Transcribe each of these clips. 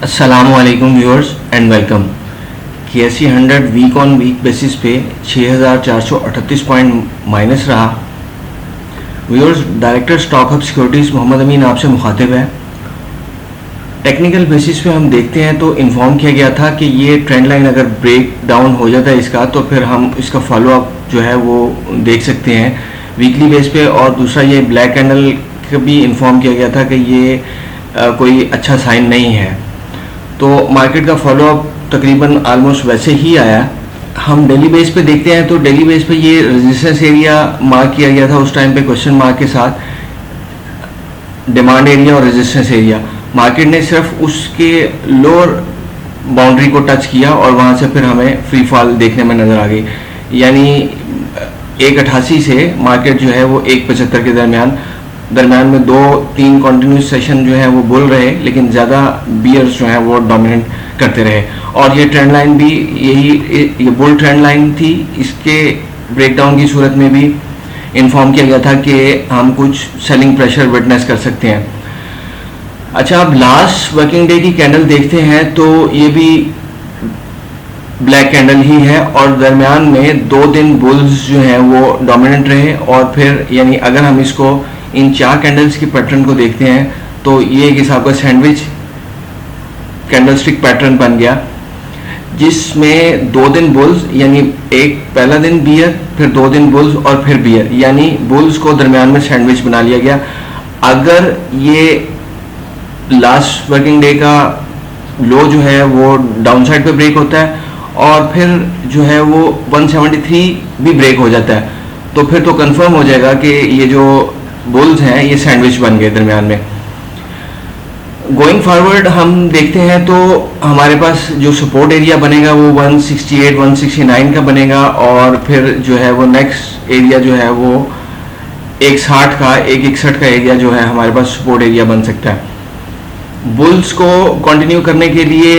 अस्सलामुअलैकुम viewers and welcome. KSE 100 week on week basis पे 6,438 point minus रहा। Viewers, director stock hub securities Mohammad Amin आपसे मुखातिब है। टेक्निकल बेसिस पे हम देखते हैं तो इन्फॉर्म किया गया था कि ये ट्रेंड लाइन अगर ब्रेक डाउन हो जाता है इसका, तो फिर हम इसका फॉलो अप जो है वो देख सकते हैं वीकली बेस पे। और दूसरा ये ब्लैक कैंडल का भी इन्फॉर्म किया गया था कि ये कोई अच्छा साइन नहीं है, तो मार्केट का फॉलो अप तकरीबन आलमोस्ट वैसे ही आया। हम डेली बेस पे देखते हैं तो डेली बेस पे ये रेजिस्टेंस एरिया मार्क किया गया था उस टाइम पे क्वेश्चन मार्क के साथ, डिमांड एरिया और रेजिस्टेंस एरिया। मार्केट ने सिर्फ उसके लोअर बाउंड्री को टच किया और वहाँ से फिर हमें फ्री फॉल देखने में नज़र आ गई। यानी 1.88 से मार्केट जो है वो 1.75 के दरमियान में 2-3 कंटिन्यूस सेशन जो है वो बुल रहे, लेकिन ज़्यादा बियर्स जो है वो डोमिनेट करते रहे। और ये ट्रेंड लाइन भी ये बुल ट्रेंड लाइन थी। इसके ब्रेकडाउन की सूरत में भी इन्फॉर्म किया गया था कि हम कुछ सेलिंग प्रेशर विटनेस कर सकते हैं। अच्छा, अब लास्ट वर्किंग डे की कैंडल देखते हैं तो ये भी ब्लैक कैंडल ही है और दरमियान में 2 दिन बुल्स जो हैं वो डोमिनेंट रहे। और फिर यानी अगर हम इसको इन 4 कैंडल्स की पैटर्न को देखते हैं तो ये एक हिसाब का सैंडविच कैंडलस्टिक पैटर्न बन गया, जिसमें 2 दिन बुल्स यानी एक पहला दिन बियर, फिर 2 दिन बुल्स और फिर बियर, यानी बुल्स को दरमियान में सैंडविच बना लिया गया। अगर ये लास्ट वर्किंग डे का लो जो है वो डाउन साइड पे ब्रेक होता है और फिर जो है वो 173 भी ब्रेक हो जाता है, तो फिर तो कंफर्म हो जाएगा कि ये जो बुल्स हैं ये सैंडविच बन गए दरमियान में। गोइंग फॉरवर्ड हम देखते हैं तो हमारे पास जो सपोर्ट एरिया बनेगा वो 168-169 का बनेगा और फिर जो है वो नेक्स्ट एरिया जो है वो 161 का एरिया जो है हमारे पास सपोर्ट एरिया बन सकता है। बुल्स को कंटिन्यू करने के लिए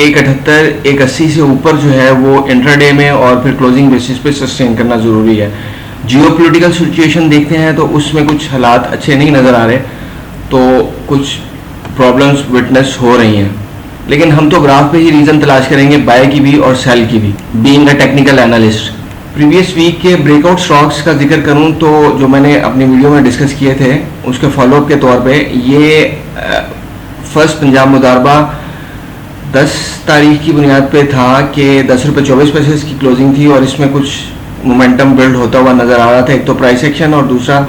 178-180 से ऊपर जो है वो इंट्राडे में और फिर क्लोजिंग बेसिस पे सस्टेन करना ज़रूरी है। जियोपॉलिटिकल सिचुएशन देखते हैं तो उसमें कुछ हालात अच्छे नहीं नज़र आ रहे, तो कुछ प्रॉब्लम्स विटनेस हो रही हैं, लेकिन हम तो ग्राफ पे ही रीज़न तलाश करेंगे बाय की भी और सेल की भी, being a technical analyst. Previous week के ब्रेकआउट स्टॉक्स का जिक्र करूं तो जो मैंने अपनी वीडियो में डिस्कस किए थे उसके फॉलोअप के तौर पे ये फर्स्ट पंजाब मुदारबा 10 तारीख की बुनियाद पे था कि 10 रुपये 24 पैसे इसकी क्लोजिंग थी और इसमें कुछ मोमेंटम बिल्ड होता हुआ नज़र आ रहा था, एक तो प्राइस एक्शन और दूसरा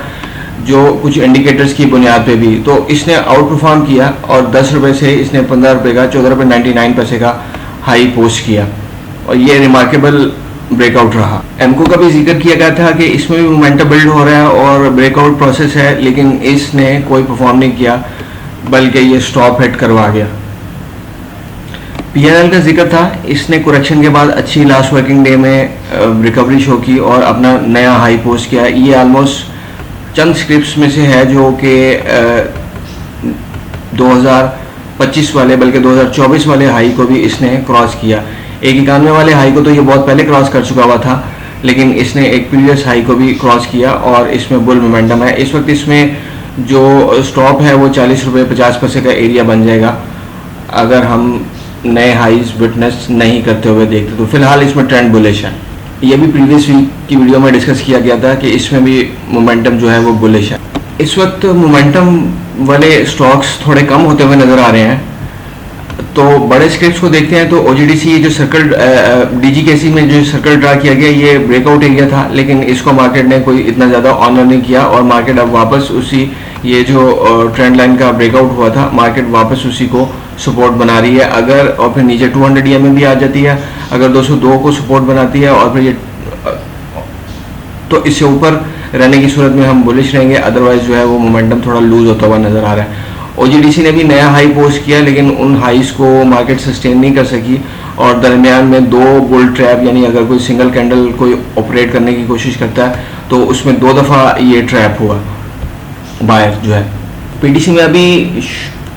जो कुछ इंडिकेटर्स की बुनियाद पे भी। तो इसने आउट परफॉर्म किया और 10 रुपये से इसने 15 रुपये का 14 रुपये 99 पैसे का हाई पोस्ट किया और ये रिमार्केबल ब्रेकआउट रहा। एमको का भी जिक्र किया गया था कि इसमें भी मोमेंटम बिल्ड हो रहा है और ब्रेकआउट प्रोसेस है, लेकिन इसने कोई परफॉर्म नहीं किया बल्कि ये स्टॉप हिट करवा गया। PNL का जिक्र था, इसने करेक्शन के बाद अच्छी लास्ट वर्किंग डे में रिकवरी शो की और अपना नया हाई पोस्ट किया। ये ऑलमोस्ट चंद स्क्रिप्ट्स में से है जो कि 2025 वाले बल्कि 2024 वाले हाई को भी इसने क्रॉस किया। 191 वाले हाई को तो ये बहुत पहले क्रॉस कर चुका हुआ था, लेकिन इसने एक प्रीवियस हाई को भी क्रॉस किया और इसमें बुल मोमेंटम है। इस वक्त इसमें जो स्टॉप है वो 40 रुपये 50 पैसे का एरिया बन जाएगा अगर हम नए हाईज विटनेस नहीं करते हुए देखते, तो फिलहाल इसमें ट्रेंड बुलिश है। ये भी प्रीवियस वीक की वीडियो में डिस्कस किया गया था कि इसमें भी मोमेंटम जो है वो बुलिश है। इस वक्त मोमेंटम वाले स्टॉक्स थोड़े कम होते हुए नज़र आ रहे हैं, तो बड़े स्क्रिप्ट्स को देखते हैं तो OGDC जो सर्कल DGKC में जो सर्कल ड्रा किया गया ये ब्रेकआउट एरिया था, लेकिन इसको मार्केट ने कोई इतना ज़्यादा ऑनर नहीं किया और मार्केट अब वापस उसी ये जो ट्रेंड लाइन का ब्रेकआउट हुआ था मार्केट वापस उसी को सपोर्ट बना रही है। अगर और फिर नीचे 200 EMA भी आ जाती है, अगर 202 को सपोर्ट बनाती है और फिर ये तो इससे ऊपर रहने की सूरत में हम बुलिश रहेंगे, अदरवाइज जो है वो मोमेंटम थोड़ा लूज होता हुआ नज़र आ रहा है। OGDC ने भी नया हाई पोस्ट किया, लेकिन उन हाइस को मार्केट सस्टेन नहीं कर सकी और दरमियान में 2 बुल ट्रैप, यानी अगर कोई सिंगल कैंडल कोई ऑपरेट करने की कोशिश करता है तो उसमें 2 दफ़ा ये ट्रैप हुआ बायर जो है। PTC में अभी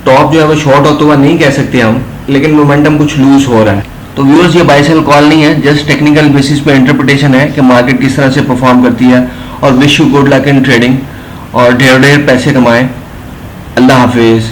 टॉप जो है वो शॉर्ट होता हुआ नहीं कह सकते हम, लेकिन मोमेंटम कुछ लूज हो रहा है। तो व्यूअर्स, ये बाय सेल कॉल नहीं है, जस्ट टेक्निकल बेसिस पे इंटरप्रिटेशन है कि मार्केट किस तरह से परफॉर्म करती है। और wish you good luck in trading और ढेर ढेर पैसे कमाएं। अल्लाह हाफिज़।